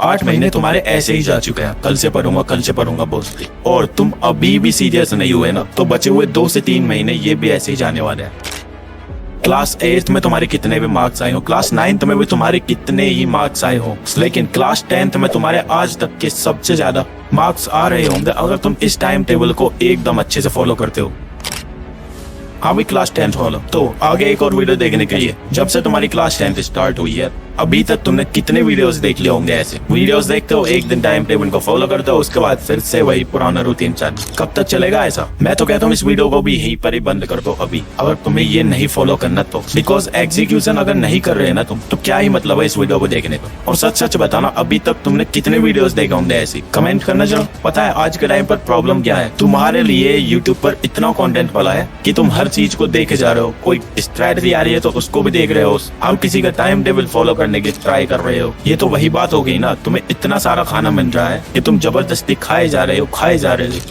8 महीने तुम्हारे ऐसे ही जा चुके हैं, कल से पढ़ूंगा बोलते, और तुम अभी भी सीरियस नहीं हुए ना, तो बचे हुए 2 से 3 महीने ये भी ऐसे ही जाने वाले हैं। क्लास 8 में तुम्हारे कितने भी मार्क्स आए हो, क्लास 9 में भी तुम्हारे कितने ही मार्क्स आए हो, लेकिन क्लास 10 में तुम्हारे आज तक के सबसे ज्यादा मार्क्स आ रहे होंगे अगर तुम इस टाइम टेबल को एकदम अच्छे से फॉलो करते हो। हाँ भी क्लास 10 फॉलो। तो आगे एक और वीडियो देखने के लिए, जब से तुम्हारी क्लास 10 स्टार्ट हुई है अभी तक तुमने कितने वीडियोस देख लिए होंगे। ऐसे वीडियोस देखते हो, एक दिन टाइम टेबल को फॉलो करते हो, उसके बाद फिर से वही पुराना रूटीन चल। कब तक चलेगा ऐसा? मैं तो कहता हूँ इस वीडियो को भी यहीं पर ही बंद कर दो अभी, अगर तुम्हें ये नहीं फॉलो करना तो। बिकॉज एग्जीक्यूशन अगर नहीं कर रहे ना तुम, तो क्या ही मतलब है इस वीडियो को देखने का। और सच सच बताना, अभी तक तुमने कितने वीडियोस देखे होंगे ऐसी, कमेंट करना जरूर। पता है आज के टाइम पर प्रॉब्लम क्या है, तुम्हारे लिए यूट्यूब पर इतना कॉन्टेंट पड़ा है कि तुम हर चीज को देखे जा रहे हो। कोई स्ट्रेटजी आ रही है तो उसको भी देख रहे हो, हम किसी का टाइम टेबल फॉलो करने की ट्राई कर रहे हो। ये तो वही बात हो गई ना, तुम्हें इतना सारा खाना मिल रहा है कि तुम जबरदस्ती खाए जा रहे हो।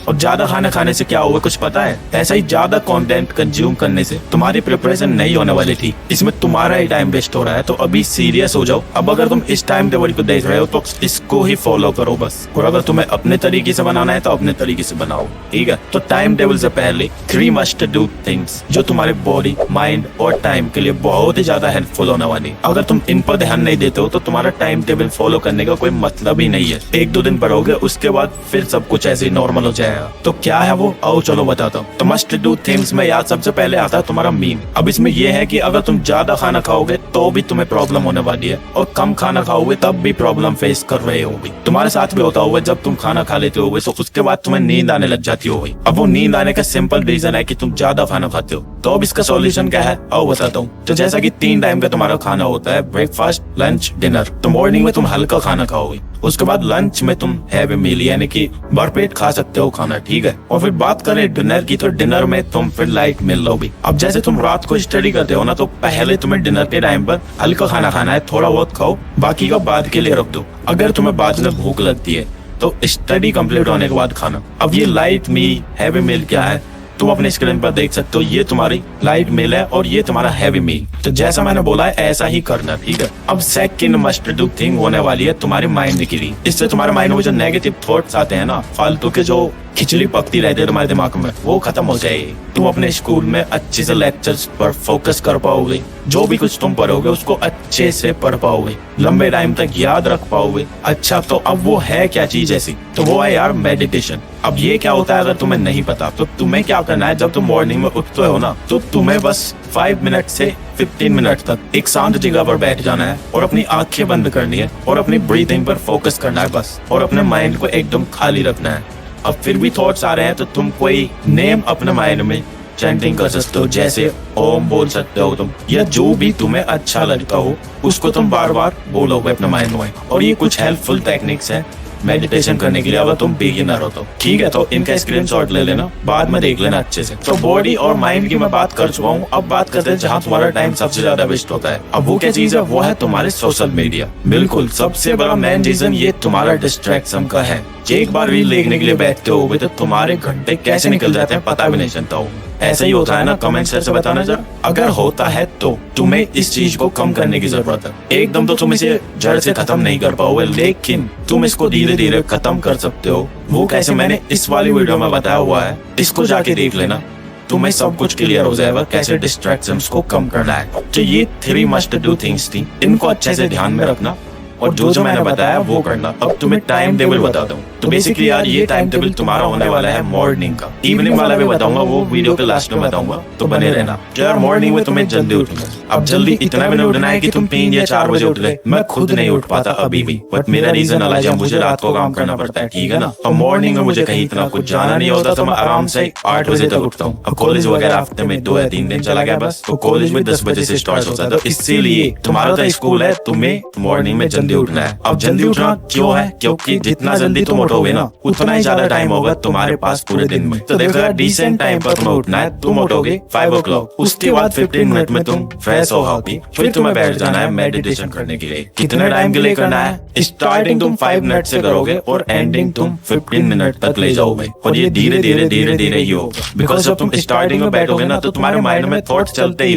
और ज्यादा खाना खाने से क्या हुआ कुछ पता है? ऐसा ही ज्यादा कंटेंट कंज्यूम करने से तुम्हारी प्रिपरेशन नहीं होने वाली थी, इसमें तुम्हारा ही टाइम वेस्ट हो रहा है। तो अभी सीरियस हो जाओ। अब अगर तुम इस टाइम टेबल को देख रहे हो तो इसको ही फॉलो करो बस। और अगर तुम्हें अपने तरीके से बनाना है तो अपने तरीके से बनाओ, ठीक है? तो टाइम टेबल से पहले 3 मस्ट डू थिंग्स जो तुम्हारे बॉडी, माइंड और टाइम के लिए बहुत ही ज्यादा हेल्पफुल होने वाली। अगर तुम इन पर ध्यान नहीं देते हो तो तुम्हारा टाइम टेबल फॉलो करने का कोई मतलब ही नहीं है। 1-2 दिन पढ़ोगे, उसके बाद फिर सब कुछ ऐसे ही नॉर्मल हो जाएगा। तो क्या है वो, आओ चलो बताता हूँ। तो मस्ट डू थिंग्स में याद सबसे पहले आता है तुम्हारा मील। अब इसमें यह है कि अगर तुम ज्यादा खाना खाओगे तो भी तुम्हें प्रॉब्लम होने वाली है, और कम खाना खाओगे तब भी प्रॉब्लम फेस कर रहे होगे। तुम्हारे साथ भी होता होगा, जब तुम खाना खा लेते होगे तो उसके बाद तुम्हें नींद आने लग जाती होगी। अब वो नींद आने का सिंपल रीजन है कि तुम ज्यादा खाना खाते हो। तो अब इसका सॉल्यूशन क्या है, आओ बताता हूँ। तो जैसा कि 3 टाइम का तुम्हारा खाना होता है, ब्रेकफास्ट, लंच, डिनर। तो मॉर्निंग में तुम हल्का खाना खाओगे, उसके बाद लंच में तुम हैवी मील यानी कि भरपेट खा सकते हो खाना, ठीक है? और फिर बात करें डिनर की, तो डिनर में तुम फिर लाइट मील लोगे। अब जैसे तुम रात को स्टडी करते हो ना, तो पहले तुम्हें डिनर के टाइम पर हल्का खाना खाना है, थोड़ा बहुत खाओ, बाकी का बाद के लिए रख दो। अगर तुम्हें बाद में भूख लगती है तो स्टडी कंप्लीट होने के बाद खाना। अब ये लाइट मील, हैवी मील क्या है तुम अपने स्क्रीन पर देख सकते हो। ये तुम्हारी लाइट मील है और ये तुम्हारा हैवी मील। तो जैसा मैंने बोला है ऐसा ही करना, ठीक है? अब सेकंड मस्ट डू थिंग होने वाली है तुम्हारे माइंड के लिए। इससे तुम्हारे माइंड में जो नेगेटिव थॉट्स आते हैं ना, फालतू के जो खिचड़ी पकती रहती है तुम्हारे दिमाग में, वो खत्म हो जाएगी। तुम अपने स्कूल में अच्छे से लेक्चर्स पर फोकस कर पाओगे, जो भी कुछ तुम पढ़ोगे उसको अच्छे से पढ़ पाओगे, लंबे टाइम तक याद रख पाओगे। अच्छा, तो अब वो है क्या चीज ऐसी? तो वो है यार मेडिटेशन। अब ये क्या होता है अगर तुम्हें नहीं पता, तो तुम्हें क्या करना है, जब तुम मॉर्निंग में उठते हो ना, तो तुम्हें बस 5 मिनट से 15 मिनट तक एक शांत जगह पर बैठ जाना है और अपनी आंखें बंद करनी है और अपनी ब्रीथिंग पर फोकस करना है बस, और अपने माइंड को एकदम खाली रखना है। अब फिर भी थॉट्स आ रहे हैं तो तुम कोई नेम अपने माइंड में चैंटिंग कर सकते हो, जैसे ओम बोल सकते हो तुम, या जो भी तुम्हें अच्छा लगता हो उसको तुम बार बार बोलोगे अपने माइंड में। और ये कुछ हेल्पफुल टेक्निक्स हैं मेडिटेशन करने के लिए अगर तुम बिगिनर हो तो, ठीक है? तो इनका स्क्रीनशॉट ले लेना, बाद में देख लेना अच्छे से। तो बॉडी और माइंड की मैं बात कर चुका हूँ, अब बात करते हैं जहाँ तुम्हारा टाइम सबसे ज्यादा वेस्ट होता है। अब वो क्या चीज है? वो है तुम्हारे सोशल मीडिया। बिल्कुल सबसे बड़ा मेन रीजन ये तुम्हारा डिस्ट्रैक्शन का है। एक बार रील देखने के लिए बैठते हो तो तुम्हारे घंटे कैसे निकल जाते हैं पता भी नहीं चलता हो। ऐसा ही होता है ना? कमेंट से बताना जरा, अगर होता है तो तुम्हें इस चीज को कम करने की जरूरत है। एकदम तो तुम इसे जड़ से खत्म नहीं कर पाओगे, लेकिन तुम इसको धीरे धीरे खत्म कर सकते हो। वो कैसे, मैंने इस वाली वीडियो में बताया हुआ है, इसको जाके देख लेना, तुम्हें सब कुछ क्लियर हो जाएगा कैसे डिस्ट्रैक्शंस को कम करना है। तो ये 3 मस्ट डू थिंग्स थी, इनको अच्छे से ध्यान में रखना और जो जो मैंने बताया वो करना। अब तुम्हें टाइम टेबल बताता हूँ। तो बेसिकली यार ये टाइम टेबल तुम्हारा होने वाला है मॉर्निंग का। इवनिंग वाला भी बताऊंगा, वो वीडियो के लास्ट में बताऊंगा, तो बने रहना। यार मॉर्निंग में तुम्हें जल्दी उठना है। अब जल्दी इतना भी नहीं उठना है कि तुम 3 या 4 बजे उठ गए। मैं खुद नहीं उठ पाता अभी भी, बट मेरा रीजन अलग है, मुझे रात को काम करना पड़ता है, ठीक है ना? अब मॉर्निंग में मुझे कहीं इतना कुछ जाना नहीं होता, तो मैं आराम से 8 बजे तक उठता हूँ। अब कॉलेज वगैरह हफ्ते में 2 या 3 दिन चला गया बस, तो कॉलेज में 10 बजे से स्टार्ट होता है। तो इसीलिए तुम्हारा तो स्कूल है, तुम्हें मॉर्निंग में जल्दी उठना है। अब जल्दी उठना क्यों है? क्योंकि जितना जल्दी तुम उठोगे ना, उतना ही ज्यादा टाइम होगा तुम्हारे पास पूरे दिन में। तो देखो यार, डिसेंट टाइम पर तुम्हें उठना है। तुम उठोगे 5 o'clock, उसके बाद 15 मिनट में तुम फ्रेश होगे, फिर तुम्हें बैठ जाना है मेडिटेशन करने के लिए। कितने टाइम के लिए करना है? स्टार्टिंग तुम 5 मिनट से करोगे और एंडिंग तुम 15 मिनट तक ले जाओगे, और ये धीरे धीरे ही होगा। बिकॉज जब तुम स्टार्टिंग में बैठोगे ना, तो तुम्हारे माइंड में थॉट्स चलते ही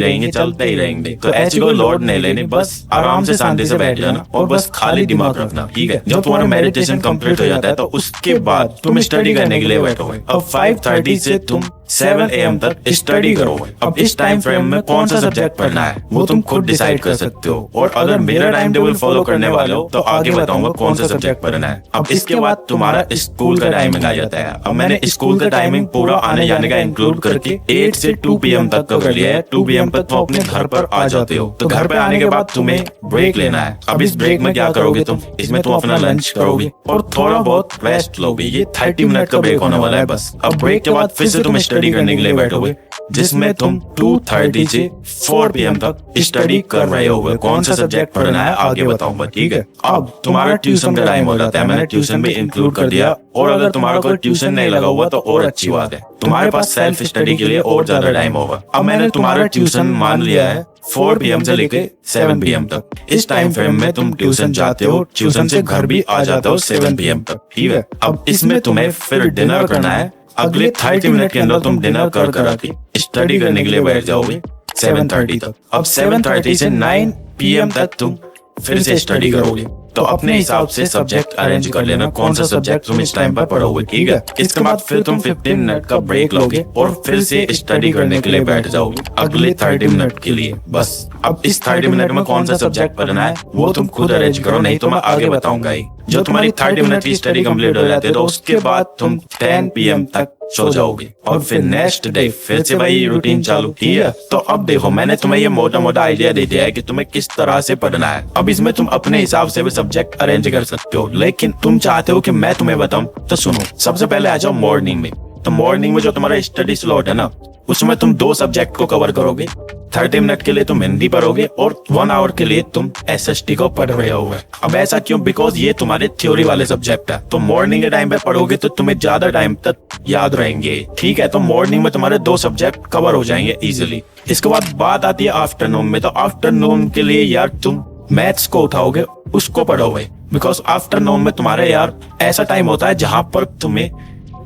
रहेंगे। तो ऐसी कोई लोड नहीं लेनी, बस आराम से शांति से बैठ जाना और बस खाली दिमाग रखना, ठीक है। जब तुम्हारा मेडिटेशन कंप्लीट हो जाता है तो उसके बाद तुम स्टडी करने के लिए बैठोगे। अब 5:30 से तुम 7 AM तक स्टडी करोगे। अब इस टाइम फ्रेम में कौन सा सब्जेक्ट पढ़ना है वो तुम खुद डिसाइड कर सकते हो। और अगर मेरा टाइम टेबल फॉलो करने वाले हो तो आगे बताऊंगा कौन सा सब्जेक्ट पढ़ना है। अब इसके बाद तुम्हारा स्कूल का टाइमिंग आ जाता है। अब मैंने स्कूल का टाइमिंग पूरा आने जाने का इंक्लूड करके 8 से 2 PM तक कर लिया है। 2 PM तक तुम अपने घर पर आ जाते हो। तो घर पे आने के बाद तुम्हें ब्रेक लेना है। अब इस ब्रेक में क्या करोगे तुम? इसमें तुम अपना लंच करोगे और थोड़ा बहुत रेस्ट लोगे। ये 30 मिनट का ब्रेक होने वाला है बस। अब ब्रेक के बाद फिर से तुम स्टडी करने के लिए बैठोगे, जिसमें तुम 2:30 से 4 PM तक स्टडी कर रहे होगे। कौन सा सब्जेक्ट पढ़ना है आगे बताऊंगा, ठीक है। अब तुम्हारा ट्यूशन का टाइम हो जाता है। मैंने ट्यूशन भी इंक्लूड कर दिया। और अगर तुम्हारा कोई ट्यूशन नहीं लगा हुआ तो और अच्छी बात है, तुम्हारे पास सेल्फ स्टडी के लिए और ज्यादा टाइम होगा। अब मैंने तुम्हारा ट्यूशन मान लिया है 4 PM से लेके 7 PM तक। इस टाइम फ्रेम में तुम ट्यूशन जाते हो, ट्यूशन से घर भी आ जाते हो 7 PM तक, ठीक है। अब इसमें तुम्हें फिर डिनर करना है। अगले 30 मिनट के अंदर तुम डिनर कर आके स्टडी करने के लिए बैठ जाओगे 7:30 तक। अब 7:30 से 9 PM तक तुम फिर से स्टडी करोगे। तो अपने हिसाब से सब्जेक्ट अरेंज कर लेना कौन सा सब्जेक्ट तुम इस टाइम पर पढ़ोगे, ठीक है। इसके बाद फिर तुम 15 मिनट का ब्रेक लोगे और फिर से स्टडी करने के लिए बैठ जाओगे अगले 30 मिनट के लिए बस। अब इस 30 मिनट में कौन सा सब्जेक्ट पढ़ना है वो तुम खुद अरेंज करो, नहीं तो मैं आगे बताऊंगा ही। जो तुम्हारी 30 मिनट की स्टडी कंप्लीट हो जाती है तो उसके बाद तुम 10 PM तक सो जाओगे और फिर नेक्स्ट डे फिर से वही रूटीन चालू, ठीक है। तो अब देखो मैंने तुम्हें ये मोटा मोटा आइडिया दे दिया है कि तुम्हें किस तरह से पढ़ना है। अब इसमें तुम अपने हिसाब से भी सब्जेक्ट अरेंज कर सकते हो, लेकिन तुम चाहते हो कि मैं तुम्हें बताऊं तो सुनो। सबसे पहले आ जाओ मॉर्निंग में। तो मॉर्निंग में जो तुम्हारा स्टडी स्लॉट है ना, उसमें तुम 2 सब्जेक्ट को कवर करोगे। 30 मिनट के लिए तुम हिंदी पढ़ोगे और 1 आवर के लिए तुम SST को पढ़ रहे होगे। अब ऐसा क्यों? बिकॉज ये तुम्हारे थ्योरी वाले सब्जेक्ट है। तो मॉर्निंग के टाइम पे पढ़ोगे तो तुम्हें ज्यादा टाइम तक याद रहेंगे, ठीक है। तो मॉर्निंग में तुम्हारे 2 सब्जेक्ट कवर हो जाएंगे इजिली। इसके बाद बात आती है आफ्टरनून में। तो आफ्टरनून के लिए यार तुम मैथ्स को उठाओगे, उसको पढ़ोगे। बिकॉज आफ्टरनून में तुम्हारे यार ऐसा टाइम होता है जहां पर तुम्हें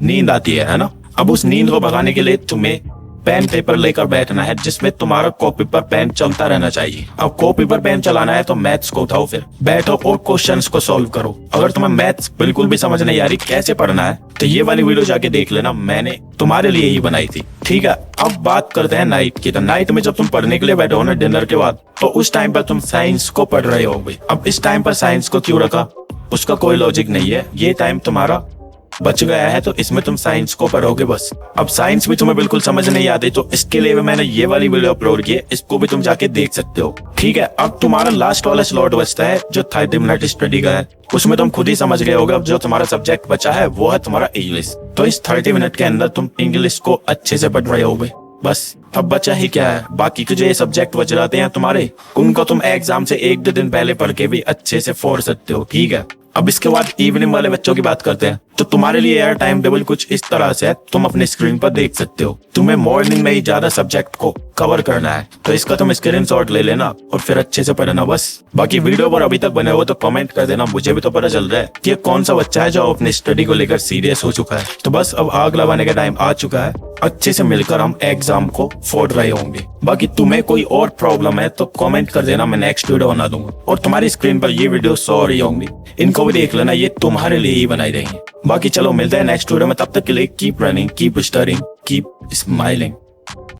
नींद आती है ना। अब उस नींद को भगाने के लिए तुम्हें पेन पेपर लेकर बैठना है, जिसमें तुम्हारा कॉपी पर पेन चलता रहना चाहिए। अब कॉपी पर पेन चलाना है तो मैथ्स को उठाओ, फिर बैठो और क्वेश्चंस को सॉल्व करो। अगर तुम्हें मैथ्स बिल्कुल भी समझ नहीं आ रही कैसे पढ़ना है तो ये वाली वीडियो जाके देख लेना, मैंने तुम्हारे लिए ही बनाई थी, ठीक है। अब बात करते हैं नाइट की। तो नाइट में जब तुम पढ़ने के लिए बैठे हो ना डिनर के बाद, तो उस टाइम पर तुम साइंस को पढ़ रहे होगे। अब इस टाइम पर साइंस को क्यों रखा उसका कोई लॉजिक नहीं है। ये टाइम तुम्हारा बच गया है तो इसमें तुम साइंस को पढ़ोगे बस। अब साइंस भी तुम्हें बिल्कुल समझ नहीं आती तो इसके लिए भी मैंने ये वाली वीडियो अपलोड की है, इसको भी तुम जाके देख सकते हो, ठीक है। अब तुम्हारा लास्ट वाला स्लॉट बचता है जो 30 मिनट स्टडी का है। उसमें तुम खुद ही समझ गए होगे। अब जो तुम्हारा सब्जेक्ट बचा है वो है तुम्हारा इंग्लिश। तो इस 30 मिनट के अंदर तुम इंग्लिश को अच्छे से पढ़ रहे होगे बस। अब बचा ही क्या है, बाकी के जो ये सब्जेक्ट बच जाते हैं तुम्हारे, उनको तुम एग्जाम से 1-2 दिन पहले पढ़ के भी अच्छे से फोड़ सकते हो, ठीक है। अब इसके बाद इवनिंग वाले बच्चों की बात करते हैं। तो तुम्हारे लिए यार टाइम टेबल कुछ इस तरह से है, तुम अपने स्क्रीन पर देख सकते हो। तुम्हें मॉर्निंग में ही ज्यादा सब्जेक्ट को कवर करना है तो इसका तुम स्क्रीनशॉट ले लेना और फिर अच्छे से पढ़ना बस। बाकी वीडियो पर अभी तक बने हो तो कमेंट कर देना, मुझे भी तो पता चल रहा है कि कौन सा बच्चा है जो अपनी स्टडी को लेकर सीरियस हो चुका है। तो बस अब आग लगाने का टाइम आ चुका है, अच्छे से मिलकर हम एग्जाम को फोड़ रहे होंगे। बाकी तुम्हें कोई और प्रॉब्लम है तो कमेंट कर देना, मैं नेक्स्ट वीडियो बना दूंगा। और तुम्हारी स्क्रीन पर ये वीडियो शो हो रही होंगी, इनको भी देख लेना, ये तुम्हारे लिए ही बनाई रहेंगी। बाकी चलो मिलते हैं नेक्स्ट वीडियो में, तब तक के लिए keep running, keep studying, keep smiling.